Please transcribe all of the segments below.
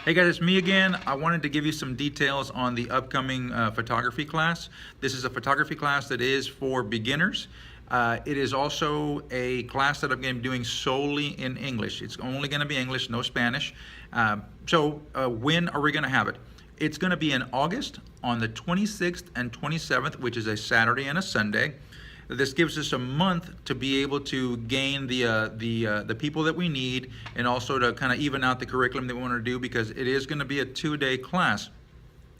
Hey guys, it's me again. I wanted to give you some details on the upcoming photography class. This is a photography class that is for beginners. It is also a class that I'm going to be doing solely in English. It's only going to be English, no Spanish. When are we going to have it? It's going to be in August on the 26th and 27th, which is a Saturday and a Sunday. This gives us a month to be able to gain the people that we need, and also to kind of even out the curriculum that we want to do, because it is going to be a 2-day class.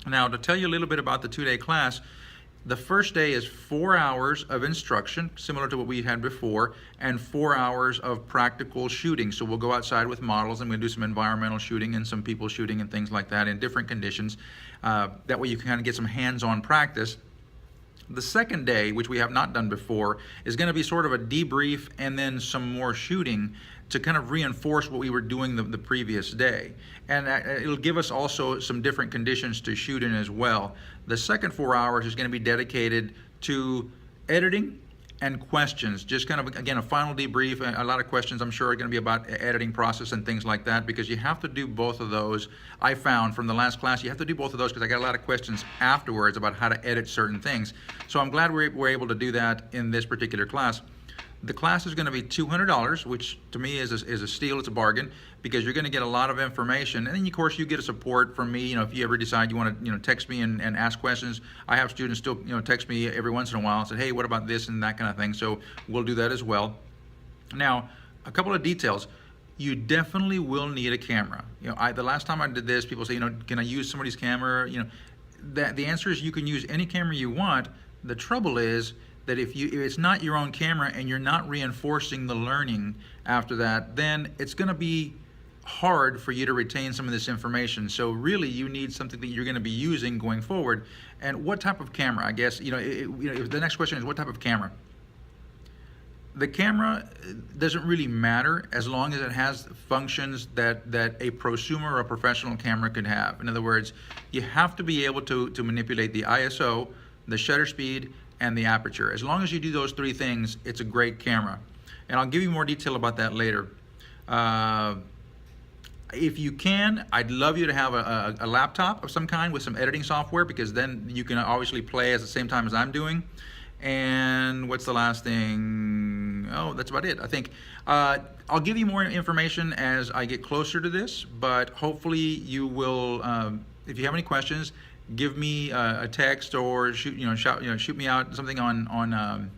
Now, to tell you a little bit about the 2-day class, the first day is 4 hours of instruction, similar to what we had before, and 4 hours of practical shooting. So we'll go outside with models, and we'll do some environmental shooting and some people shooting and things like that in different conditions. That way you can kind of get some hands-on practice. The second day, which we have not done before, is going to be sort of a debrief and then some more shooting to kind of reinforce what we were doing the previous day. And it'll give us also some different conditions to shoot in as well. The second 4 hours is going to be dedicated to editing and questions. Just kind of, again, a final debrief. A lot of questions I'm sure are going to be about editing process and things like that, because you have to do both of those. I found from the last class you have to do both of those, because I got a lot of questions afterwards about how to edit certain things. So I'm glad we're able to do that in this particular class. The class is going to be $200, which to me is a steal. It's a bargain, because you're going to get a lot of information, and then of course you get a support from me. If you ever decide you want to text me and ask questions, I have students still text me every once in a while and say, hey, what about this and that kind of thing. So we'll do that as well. Now, a couple of details. You definitely will need a camera. The last time I did this, people say, can I use somebody's camera? The answer is you can use any camera you want. The trouble is that if it's not your own camera and you're not reinforcing the learning after that, then it's going to be hard for you to retain some of this information. So really you need something that you're going to be using going forward. And what type of camera? I guess the next question is, what type of camera? The camera doesn't really matter as long as it has functions that a prosumer or a professional camera could have. In other words, you have to be able to manipulate the ISO, the shutter speed, and the aperture. As long as you do those three things, it's a great camera. And I'll give you more detail about that later. If you can, I'd love you to have a laptop of some kind with some editing software, because then you can obviously play at the same time as I'm doing. And what's the last thing? Oh, that's about it, I think. I'll give you more information as I get closer to this, but hopefully you will, if you have any questions, give me a text, or shoot me out something on